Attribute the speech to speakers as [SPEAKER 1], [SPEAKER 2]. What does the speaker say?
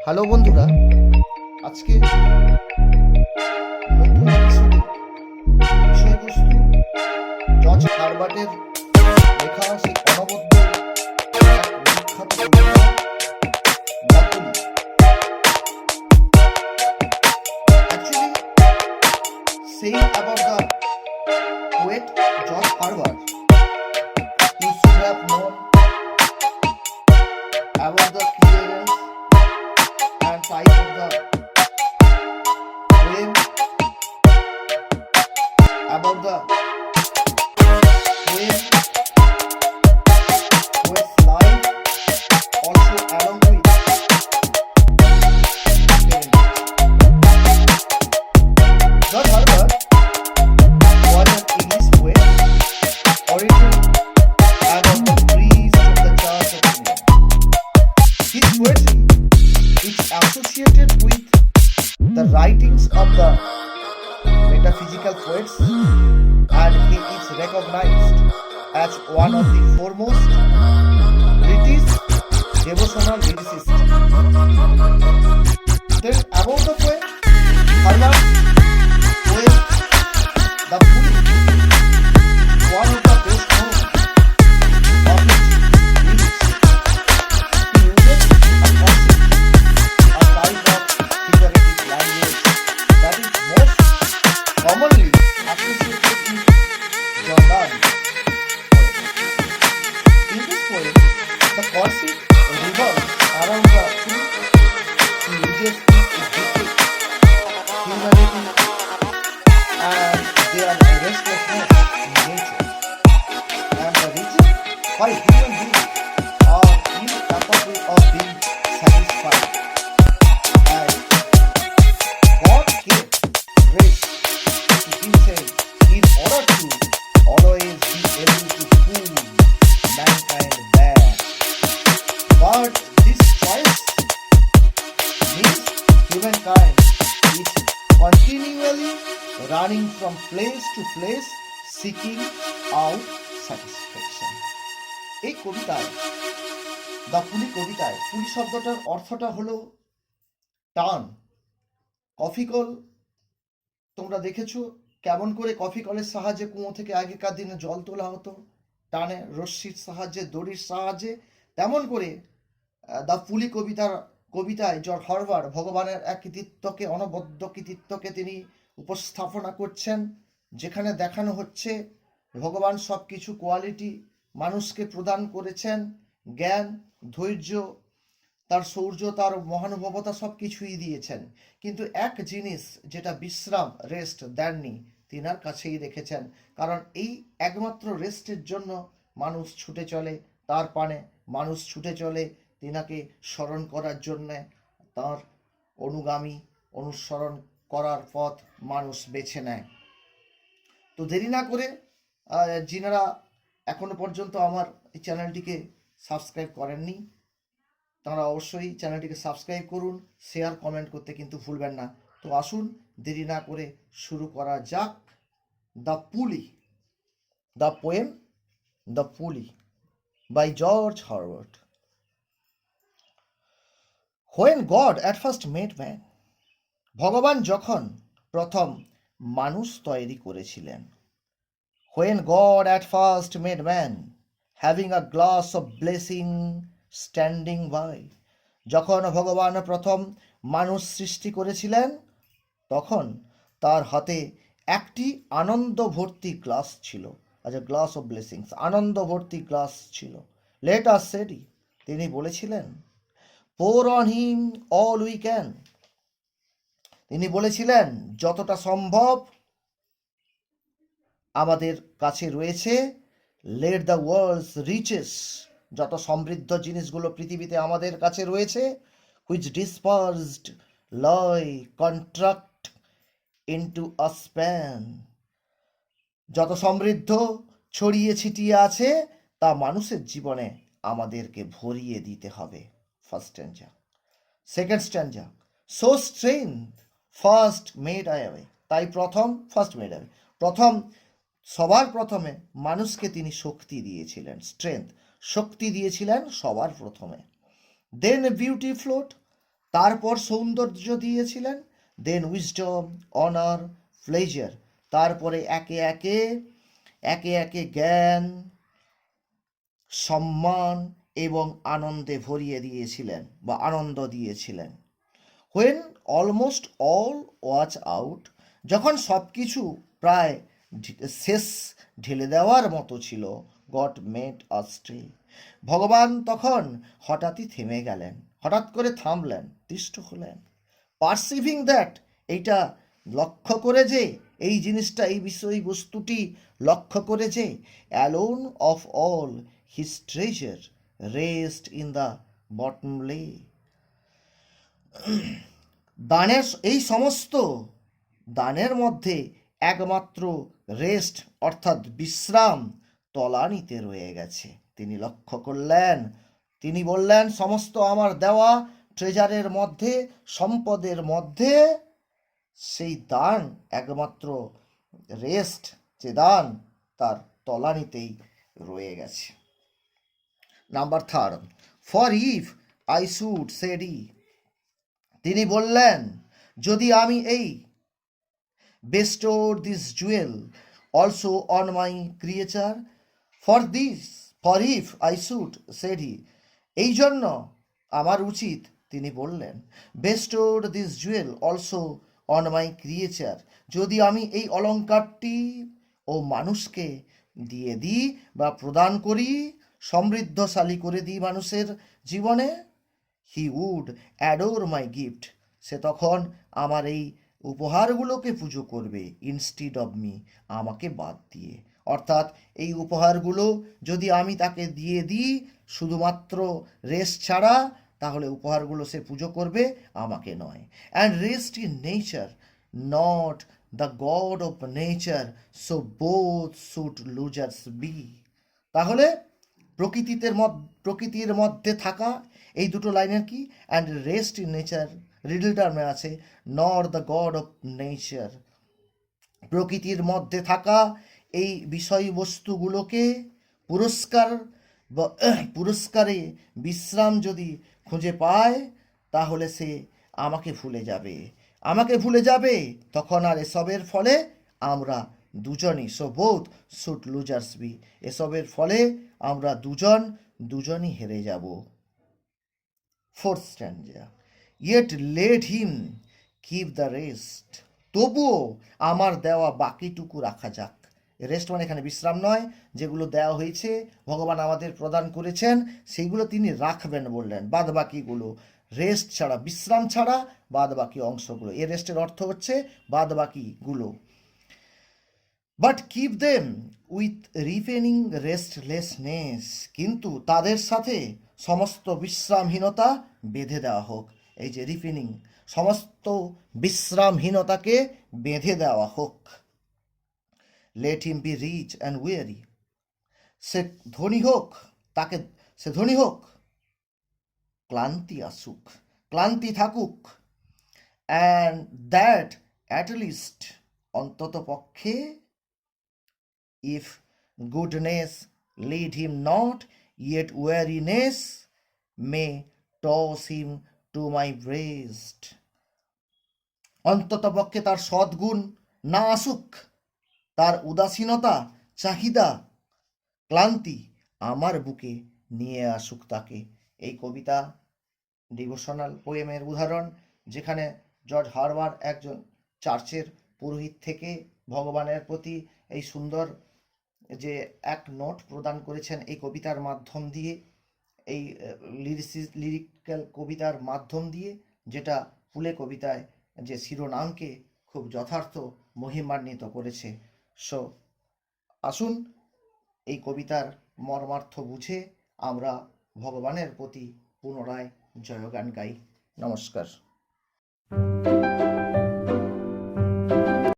[SPEAKER 1] Hello বন্ধুরা, আজকে নতুন এপিসোডে বিষয়বস্তু জর্জ হারবার্টের লেখা সেই অনবদ্য এক বিখ্যাত কবিতা দ্য পুলি। Actually, saying about the poet George Herbert, you should have known about the clearance and type of the poem, about the poem, poet's life, also along with George Herbert was an English poet, origin out of the priest of the Church of England. His poetry is associated with the writings of the metaphysical poets, and he is recognized as one of the foremost British devotional lyricists. Then about the poet, Herbert poem The Pulley, one of the best known of his lyrics. He uses a concept, a type of figurative language that is most commonly associated with Jordan poetry. In this poem, the concept revolves around the truth. He uses it humanity and their restlessness in nature, and the reason why human beings are incapable of being satisfied, and God gave grace to himself in order to always be able to fool mankind back. But this choice means humankind is continually running from place to place seeking out satisfaction. এই কবিতায় the পুলি কবিতায় পুলি শব্দটার অর্থটা হলো টান। Coffee cold, তোমরা দেখেছো কেমন করে কফি কলের সাহায্যে কুয়ো থেকে আগেকার দিনে জল তোলা হতো, টানে রশ্মির সাহায্যে, দড়ির সাহায্যে। তেমন করে দ্য পুলি কবিতায় জর্জ হারবার্ট ভগবানের এক কৃতিত্বকে, অনবদ্য কৃতিত্বকে তিনি উপস্থাপনা করছেন, যেখানে দেখানো হচ্ছে ভগবান সব কিছু কোয়ালিটি মানুষকে প্রদান করেছেন, জ্ঞান, ধৈর্য, তার শৌর্য, তার মহানুভবতা সব কিছুই দিয়েছেন, কিন্তু এক জিনিস যেটা বিশ্রাম, রেস্ট দেননি, তিনার কাছেই রেখেছেন। কারণ এই একমাত্র রেস্টের জন্য মানুষ ছুটে চলে তার পানে, মানুষ ছুটে চলে তিনাকে স্মরণ করার জন্যে। তার অনুগামী, অনুসরণ করার পথ মানুষ বেছে নেয়। তো দেরি না করে যিনারা এখনো পর্যন্ত আমার এই চ্যানেলটিকে সাবস্ক্রাইব করেননি, তারা অবশ্যই চ্যানেলটিকে সাবস্ক্রাইব করুন, শেয়ার, কমেন্ট করতে কিন্তু ভুলবেন না। তো আসুন দেরি না করে শুরু করা যাক the pulley, the poem the pulley by George Herbert. When God at first made man, ভগবান যখন প্রথম মানুষ তৈরি করেছিলেন। When God at first made man, having a glass of blessing standing by, যখন ভগবান প্রথম মানুষ সৃষ্টি করেছিলেন, তখন তার হাতে একটি আনন্দ ভর্তি গ্লাস ছিল, আচ্ছা গ্লাস অফ ব্লেসিংস, আনন্দ ভর্তি গ্লাস ছিল। লেট আস সেডি, তিনি বলেছিলেন, pour on him all we can, তিনি বলেছিলেন যতটা সম্ভব আমাদের কাছে রয়েছে, লেট দ্য ওয়ার্ল্ডস রিচেস, যত সমৃদ্ধ জিনিসগুলো পৃথিবীতে আমাদের কাছে রয়েছে, which dispersed lie contract into a span, যত সমৃদ্ধ ছড়িয়ে ছিটিয়ে আছে তা মানুষের জীবনে আমাদেরকে ভরিয়ে দিতে হবে। First stanza. Second stanza, so strength first made away, তাই প্রথম, ফার্স্ট মেড আওয়ে, প্রথম, সবার প্রথমে মানুষকে তিনি শক্তি দিয়েছিলেন, স্ট্রেংথ, শক্তি দিয়েছিলেন সবার প্রথমে। দেন বিউটি ফ্লোট, তারপর সৌন্দর্য দিয়েছিলেন, দেন উইজডম, অনার, প্লেজার, তারপরে একে একে জ্ঞান, সম্মান এবং আনন্দে ভরিয়ে দিয়েছিলেন বা আনন্দ দিয়েছিলেন। When almost all watch out, যখন সব কিছু প্রায় শেষ ঢেলে দেওয়ার মতো ছিল, গড মেড আস স্টিল, ভগবান তখন হঠাৎই থেমে গেলেন, হঠাৎ করে থামলেন, তিষ্ঠ হলেন। পারসিভিং দ্যাট, এইটা লক্ষ্য করে যে, এই জিনিসটা, এই বিষয়বস্তুটি লক্ষ্য করে যে, alone of all his treasure rest in the bottom lay, দানের এই সমস্ত দানের মধ্যে একমাত্র রেস্ট অর্থাৎ বিশ্রাম তলানিতে রয়ে গেছে। তিনি লক্ষ্য করলেন, তিনি বললেন, সমস্ত আমার দেওয়া ট্রেজারের মধ্যে, সম্পদের মধ্যে সেই দান, একমাত্র রেস্ট যে দান, তার তলানিতেই রয়ে গেছে। Number 3, for if I should said he, তিনি বললেন, যদি আমি এই bestowed this jewel also on my creature, for if I should, said he, এই জন্য আমার উচিত, তিনি বললেন, bestowed this jewel also on my creature, যদি আমি এই অলংকারটি ও মানুষকে দিয়ে দিই বা প্রদান করি, সমৃদ্ধশালী করে দিই মানুষের জীবনে, he would adore my gift, সে তখন আমার এই উপহারগুলোকে পুজো করবে, ইনস্টিড অফ মি, আমাকে বাদ দিয়ে। অর্থাৎ এই উপহারগুলো যদি আমি তাকে দিয়ে দিই শুধুমাত্র রেস্ট ছাড়া, তাহলে উপহারগুলো সে পুজো করবে, আমাকে নয়। And rest in nature, not the god of nature, so both should losers be, তাহলে প্রকৃতির মধ্যে থাকা, এই দুটো লাইনের কি, and rest in nature, riddle টার্মে আছে, not the god of nature, প্রকৃতির মধ্যে থাকা এই বিষয়বস্তুগুলোকে পুরস্কারে বিশ্রাম যদি খুঁজে পায়, তাহলে সে আমাকে ভুলে যাবে, তখন আর এসবের ফলে আমরা দুজনই, so both should losers be, এসবের ফলে আমরা দুজনই হেরে যাব। 4th স্ট্যান্জা, yet let him keep the rest, তবুও আমার দেওয়া বাকিটুকু রাখা যাক। রেস্ট মানে এখানে বিশ্রাম নয়, যেগুলো দেওয়া হয়েছে, ভগবান আমাদের প্রদান করেছেন, সেইগুলো তিনি রাখবেন বললেন, বাদ বাকিগুলো, রেস্ট ছাড়া, বিশ্রাম ছাড়া বাদ বাকি অংশগুলো, এই রেস্টের অর্থ হচ্ছে বাদ বাকিগুলো। But keep them with repining restlessness, কিন্তু তাদের সাথে সমস্ত বিশ্রামহীনতা বেঁধে দেওয়া হোক। এই যে রিফেনিং, সমস্ত বিশ্রামহীনতাকে বেঁধে দেওয়া হোক। Let him be rich and weary, সে ধনী হোক, ক্লান্তি থাকুক, অ্যান্ড দ্যাট অ্যাট লিস্ট, অন্তত পক্ষে, if goodness lead him not, yet weariness may toss him to my breast, অন্তত পক্ষে তার সদ্গুণ না আসুক, তার উদাসীনতা, চাহিদা, ক্লান্তি আমার বুকে নিয়ে আসুক তাকে। এই কবিতা ডিভোশনাল পোয়েমের উদাহরণ, যেখানে জর্জ হারবার একজন চার্চের পুরোহিত থেকে ভগবানের প্রতি এই সুন্দর যে এক নোট প্রদান করেছেন এই কবিতার মাধ্যম দিয়ে, এই লিরিক্যাল কবিতার মাধ্যম দিয়ে, যেটা ফুলে কবিতায় যে শিরোনামকে খুব যথার্থ মহিমান্বিত করেছে। সো আসুন এই কবিতার মর্মার্থ বুঝে আমরা ভগবানের প্রতি পুনরায় জয়গান গাই। নমস্কার।